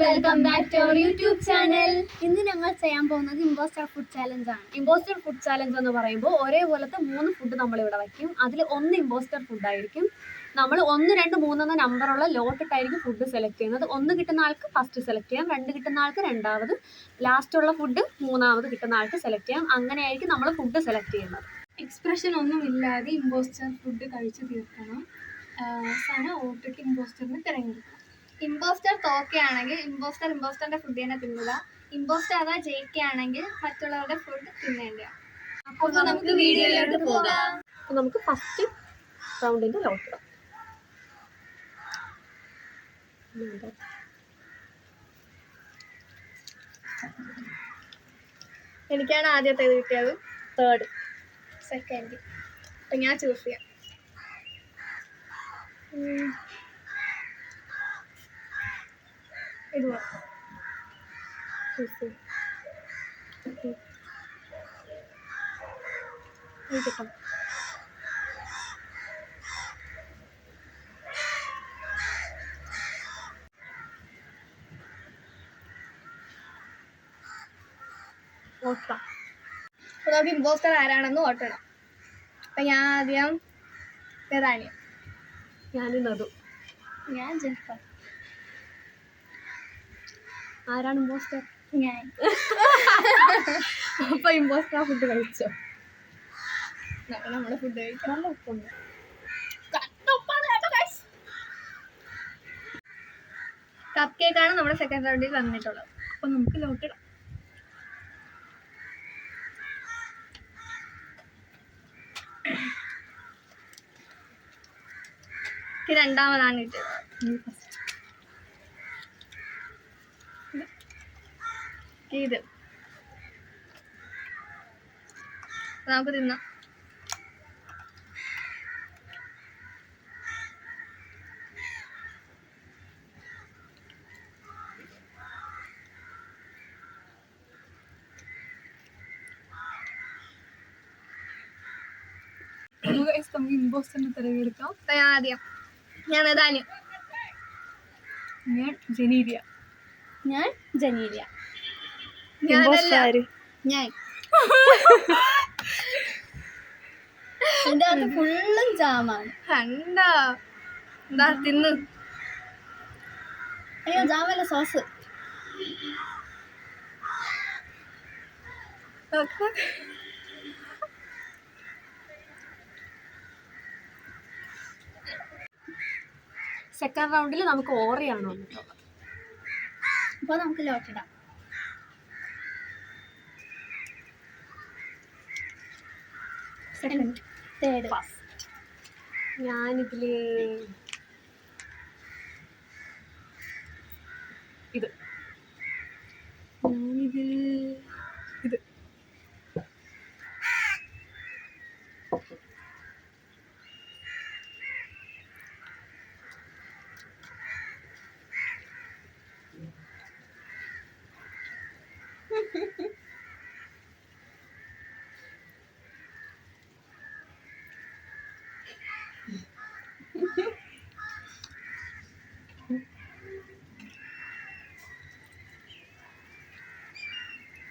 Welcome back to our YouTube channel. ഇന്ന് ഞങ്ങൾ ചെയ്യാൻ പോകുന്നത് ഇമ്പോസ്റ്റർ ഫുഡ് ചാലഞ്ച് ആണ്. ഇമ്പോസ്റ്റർ ഫുഡ് ചാലഞ്ച് എന്ന് പറയുമ്പോൾ ഒരേപോലത്തെ 3 ഫുഡ് നമ്മൾ ഇവിടെ വയ്ക്കും. അതിൽ ഒന്ന് ഇമ്പോസ്റ്റർ ഫുഡ് ആയിരിക്കും. നമ്മൾ 1, 2, 3 എന്ന നമ്പറുള്ള ലോട്ടിട്ടായിരിക്കും ഫുഡ് സെലക്ട് ചെയ്യുന്നത്. 1 കിട്ടുന്ന ആൾക്ക് ഫസ്റ്റ് സെലക്ട് ചെയ്യാം, 2 കിട്ടുന്ന ആൾക്ക് രണ്ടാമത്, ലാസ്റ്റുള്ള ഫുഡ് മൂന്നാമത് കിട്ടുന്ന ആൾക്ക് സെലക്ട് ചെയ്യാം. അങ്ങനെയായിരിക്കും നമ്മൾ ഫുഡ് സെലക്ട് ചെയ്യുന്നത്. എക്സ്പ്രഷൻ ഒന്നും ഇല്ലാതെ ഇമ്പോസ്റ്റർ ഫുഡ് കഴിച്ചു തീർക്കണം. അവസാനം വോട്ടിട്ട് ഇമ്പോസ്റ്ററിനെ തിരഞ്ഞെടുക്കണം. ഇമ്പോസ്റ്റർ തോക്കുകയാണെങ്കിൽ ഇമ്പോസ്റ്ററിന്റെ ഫുഡ് തന്നെ തിന്നുക. ഇമ്പോസ്റ്റർ അതാ ജയിക്കുകയാണെങ്കിൽ മറ്റുള്ളവരുടെ ഫുഡ് തിന്നേണ്ട. അപ്പോൾ നമുക്ക് വീഡിയോയിലോട്ട് പോകാം. നമുക്ക് ഫസ്റ്റ് റൗണ്ടിന്റെ ലോട്ടിടാം. എനിക്കാണ് ആദ്യത്തെ കിട്ടിയത്. Third, second. അപ്പം ഞാൻ ചൂസ് ചെയ്യാം. ഇത് കിട്ടാം. അപ്പോൾ നമുക്ക് ഇമ്പോസ്റ്റർ ആരാണെന്ന് വോട്ടിടാം. അപ്പം ഞാൻ ആദ്യം റാണി, ഞാനിന്നത്. ഞാൻ ജെനിഫർ. ആരാണ് ഇമ്പോസ്റ്റർ? ഞാൻ. അപ്പൊ ഇമ്പോസ്റ്റർ ഫുഡ് കഴിച്ചോ? നമ്മുടെ ഫുഡ് കഴിക്കാം. നല്ല ഉപ്പുണ്ട്. കപ്പ് കേക്കാണ് നമ്മുടെ സെക്കൻഡ് റൗണ്ടിൽ വന്നിട്ടുള്ളത്. അപ്പൊ നമുക്ക് ലോട്ടിടാം. രണ്ടാമതാണ് കിട്ടിയത്. ഇത് നമുക്ക് തിന്നാം. നമുക്ക് ഇമ്പോസ്റ്ററിനെ തിരഞ്ഞെടുക്കാം. ആദ്യം ഞാൻ ധാന്യം. ഞാൻ ജനീരിയ. ഞാൻ ജനീരിയ. ഞാൻ എൻ്റെ അത് ഫുള്ളും ജാമാണ്. എന്താ തിന്ന്. അയ്യോ, ജാമല്ല, സോസ്. സെക്കൻഡ് റൗണ്ടിൽ നമുക്ക് ഓറിയാണ് വന്നിട്ടുള്ളത്. അപ്പോൾ നമുക്ക് ലോട്ടിടാം. Second, third, first. ഞാനിതില് ഇത്. ഇത്.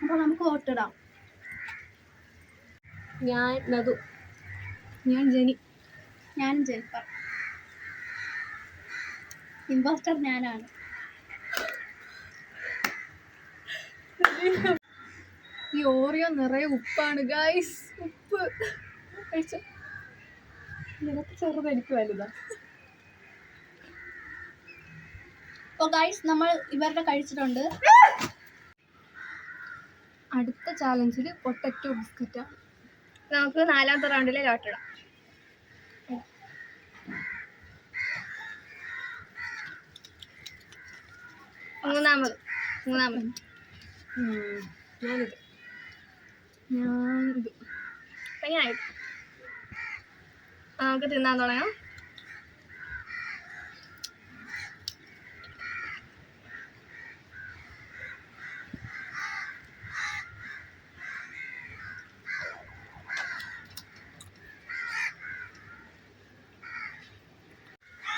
അപ്പോൾ നമുക്ക് വോട്ടിടാം. ഞാൻ നദു. ഞാൻ ജെനി. ഞാൻ ജെനിഫർ. ഇമ്പോസ്റ്റർ ഞാനാണ്. ഈ ഓറിയോ നിറയെ ഉപ്പാണ് ഗൈസ്. ഉപ്പ് കഴിച്ചോ? നിനക്ക് ചെറുത്, എനിക്ക് വലുതാ. അപ്പോൾ ഗൈസ്, നമ്മൾ ഇവരുടെ കഴിച്ചിട്ടുണ്ട്. അടുത്ത ചാലഞ്ചിൽ പൊട്ടറ്റോ ബിസ്ക്കറ്റാണ്. നമുക്ക് നാലാമത്തെ റൗണ്ടിലെ ലോട്ടിടാം. മൂന്നാമത്. ഞാനിത്. അപ്പം ഞാനിത്. നമുക്ക് തിന്നാൻ തുടങ്ങാം.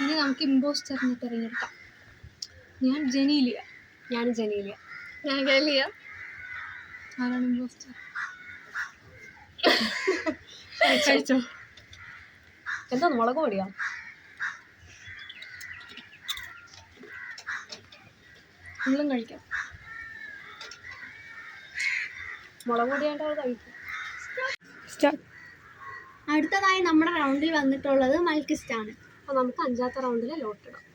ഇനി നമുക്ക് ഇമ്പോസ്റ്ററിനെ തിരഞ്ഞെടുക്കാം. ഞാൻ ജനീലിയ. ഞാൻ ജനീലിയ. ഞാൻ ഗലിയ. ആരാണ് ഇമ്പോസ്റ്റർ? കഴിച്ചോ? എന്താ മുളക് പൊടിയാ? നിങ്ങളും കഴിക്കാം. മുളക് പൊടിയായിട്ട് അത് കഴിക്കും. അടുത്തതായി നമ്മുടെ റൗണ്ടിൽ വന്നിട്ടുള്ളത് മൽക്കിസ്റ്റ് ആണ്. അപ്പോൾ നമുക്ക് 5ാമത്തെ റൗണ്ടിൽ ലോട്ടിടാം.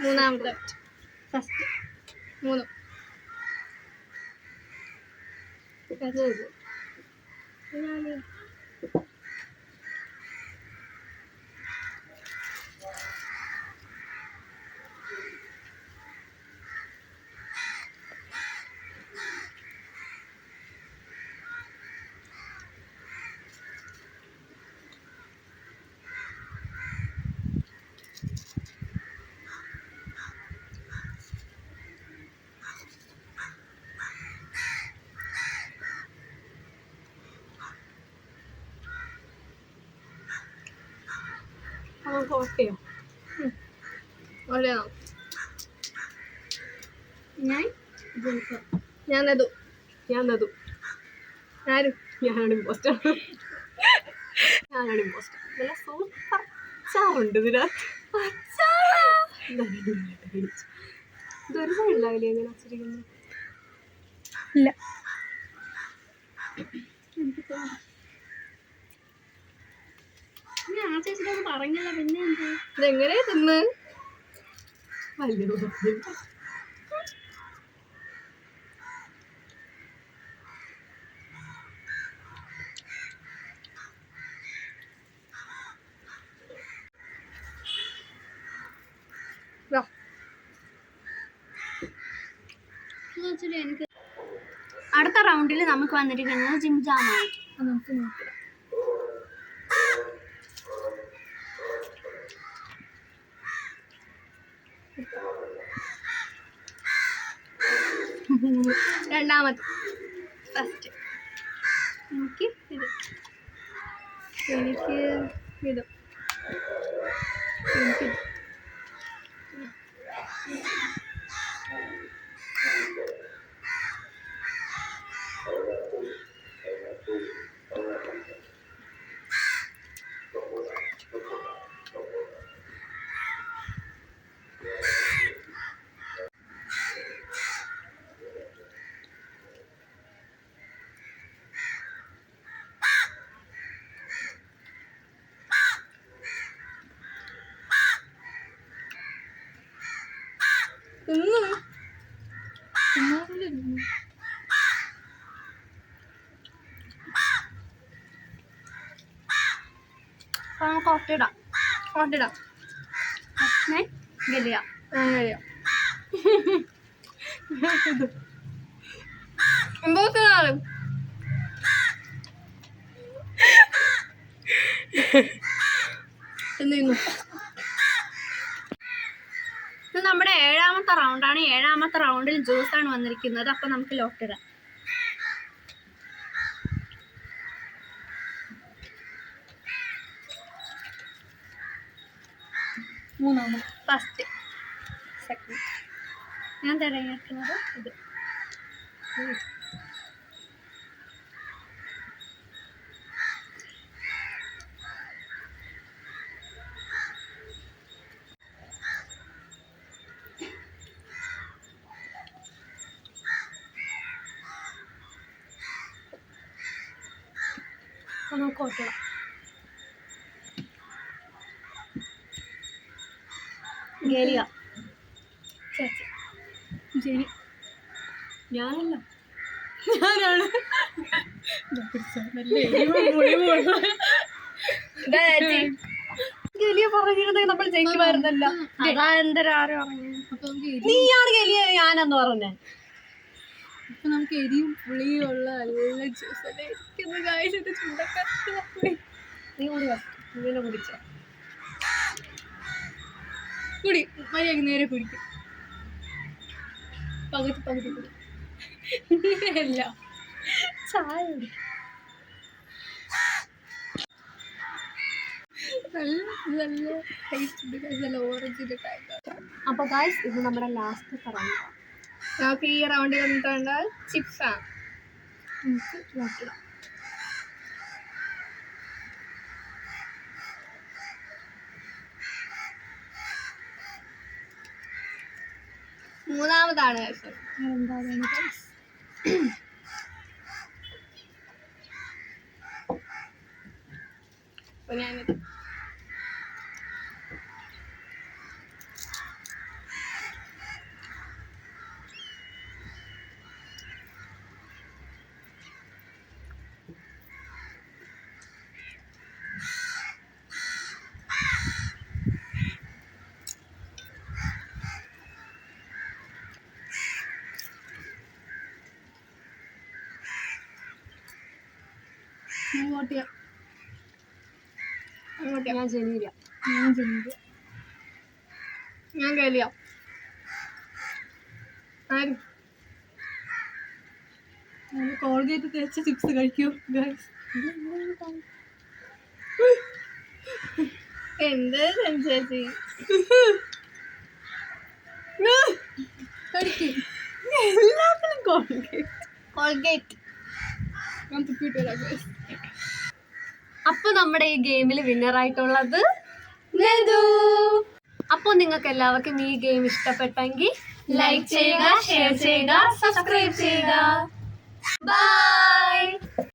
മൂന്നാമത്തെ ഫസ്റ്റ് 3 നമുക്ക് ഓക്കെയോ? ഒരെണ്ണം. ഞാൻ നദു. ആരും ഞാനാണ് ഇമ്പോസ്റ്റർ. നല്ല സൂപ്പർ അച്ചാറുണ്ട് ഇതിനകത്ത്. ഇതൊരു സൈഡിലാവില്ലേ എങ്ങനെ അച്ചിരിക്കുന്നത്? ഇല്ല. ഞാൻ ചേച്ചിയോട് പറഞ്ഞല്ല, പിന്നെ എന്ത് ഇതെങ്ങനെ തിന്ന്? വലിയ എനിക്ക് അടുത്ത റൗണ്ടിൽ നമുക്ക് വന്നിരിക്കുന്നത് ജിംജാമാണ്. നമുക്ക് നോക്കാം. രണ്ടാമത്തെ ഫസ്റ്റ് എനിക്ക് ഇത് എനിക്ക് നമുക്ക് ഒട്ടിടാം. ഗലിയ. ഇത് നമ്മുടെ 7ാമത്തെ റൗണ്ടാണ്. 7ാമത്തെ റൗണ്ടിൽ ജ്യൂസാണ് വന്നിരിക്കുന്നത്. അപ്പൊ നമുക്ക് ലോട്ടിടാം. ഫസ്റ്റ് സെക്കൻഡ് ഞാൻ തിരഞ്ഞെടുക്കുന്നത് ഇത്. നമുക്ക് ഓട്ടിടാം. ഗലിയ. ശരി, ഞാനാണ്. ഗലിയ പറഞ്ഞിരുന്നെങ്കിൽ നമ്മൾ ജയിക്കുമായിരുന്നല്ലോ. നീയാണ് ഗലിയ ഞാനെന്ന് പറഞ്ഞേ. അപ്പൊ നമുക്ക് എരിയും പുളിയും ഉള്ള നല്ല ജ്യൂസ് ചുണ്ടക്കാരി. നീ കൂടി ഇങ്ങനെ കുടിച്ചോ. കുടി മര്യാദക്ക് നേരെ കുടിക്കും. പകുതി കുടി. അല്ല ചായ കുടി. നല്ല ടേസ്റ്റ് നല്ല ഓറഞ്ചിൻ്റെ ടൈപ്പ്. അപ്പോൾ ഗായ്സ് ഇത് നമ്മുടെ ലാസ്റ്റ് പറഞ്ഞു. നമുക്ക് ഈ റൗണ്ടിൽ വന്നിട്ടുണ്ടാൽ ചിപ്സാണ്. നമുക്ക് നോക്കില്ല. മൂന്നാമതാണ് എന്താണ് അപ്പോൾ ഞാനിത് ഞാൻ ജനീര. ഞാൻ കഴിയ കോൾഗേറ്റ് തേച്ച ചിപ്സ് കഴിക്കൂ ഗൈസ്. എന്ത് ചേച്ചി എല്ലാത്തിനും കോൾഗേറ്റ് ഞാൻ തുപ്പിട്ട് വരാം ഗൈസ്. അപ്പൊ നമ്മുടെ ഈ ഗെയിമിൽ വിന്നറായിട്ടുള്ളത് അപ്പോൾ നിങ്ങൾക്ക് എല്ലാവർക്കും ഈ ഗെയിം ഇഷ്ടപ്പെട്ടെങ്കിൽ ലൈക്ക് ചെയ്യുക, ഷെയർ ചെയ്യുക, സബ്സ്ക്രൈബ് ചെയ്യുക. ബൈ.